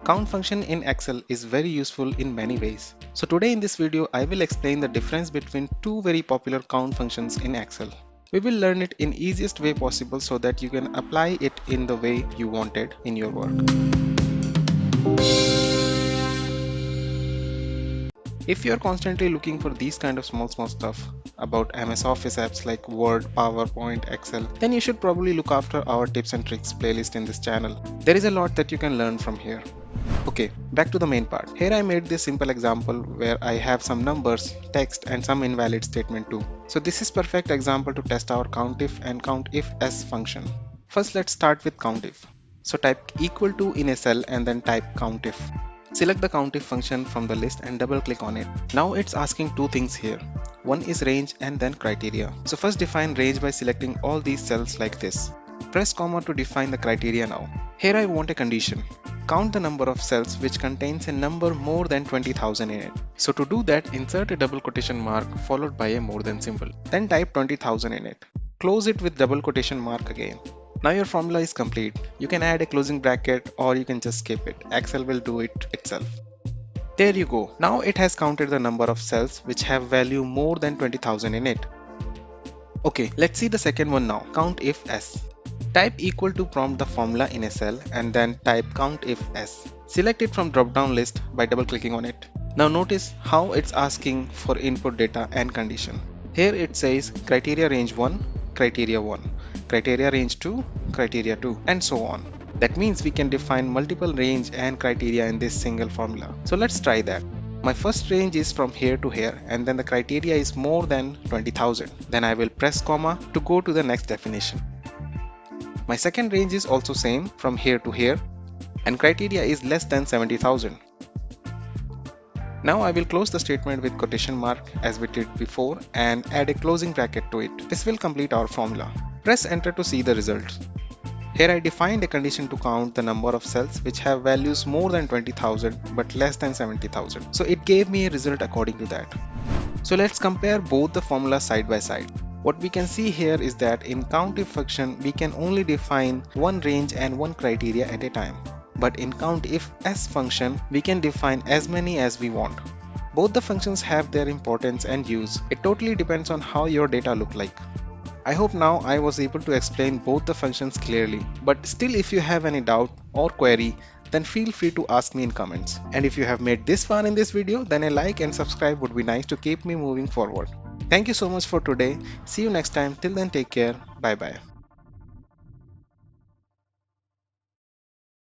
Count function in Excel is very useful in many ways. So today in this video, I will explain the difference between two very popular count functions in Excel. We will learn it in easiest way possible so that you can apply it in the way you wanted in your work. If you are constantly looking for these kind of small stuff about MS Office apps like Word, PowerPoint, Excel, then you should probably look after our tips and tricks playlist in this channel. There is a lot that you can learn from here. Okay, back to the main part. Here I made this simple example where I have some numbers, text and some invalid statement too. So this is perfect example to test our CountIF and CountIFS function. First let's start with CountIF. So type equal to in a cell and then type CountIF. Select the CountIF function from the list and double click on it. Now it's asking two things here. One is range and then criteria. So first define range by selecting all these cells like this. Press comma to define the criteria now. Here I want a condition. Count the number of cells which contains a number more than 20,000 in it. So to do that, insert a double quotation mark followed by a more than symbol. Then type 20,000 in it. Close it with double quotation mark again. Now your formula is complete. You can add a closing bracket or you can just skip it. Excel will do it itself. There you go. Now it has counted the number of cells which have value more than 20,000 in it. Okay, let's see the second one now. CountIFS. Type equal to prompt the formula in a cell and then type CountIFS. Select it from drop down list by double clicking on it. Now notice how it's asking for input data and condition. Here it says criteria range 1, criteria 1, criteria range 2, criteria 2 and so on. That means we can define multiple range and criteria in this single formula. So let's try that. My first range is from here to here and then the criteria is more than 20,000. Then I will press comma to go to the next definition. My second range is also same from here to here and criteria is less than 70,000. Now I will close the statement with quotation mark as we did before and add a closing bracket to it. This will complete our formula. Press enter to see the results. Here I defined a condition to count the number of cells which have values more than 20,000 but less than 70,000. So it gave me a result according to that. So let's compare both the formulas side by side. What we can see here is that in CountIF function we can only define one range and one criteria at a time. But in CountIFS function we can define as many as we want. Both the functions have their importance and use. It totally depends on how your data look like. I hope now I was able to explain both the functions clearly. But still if you have any doubt or query, then feel free to ask me in comments. And if you have made this far in this video, then a like and subscribe would be nice to keep me moving forward. Thank you so much for today. See you next time. Till then, take care. Bye bye.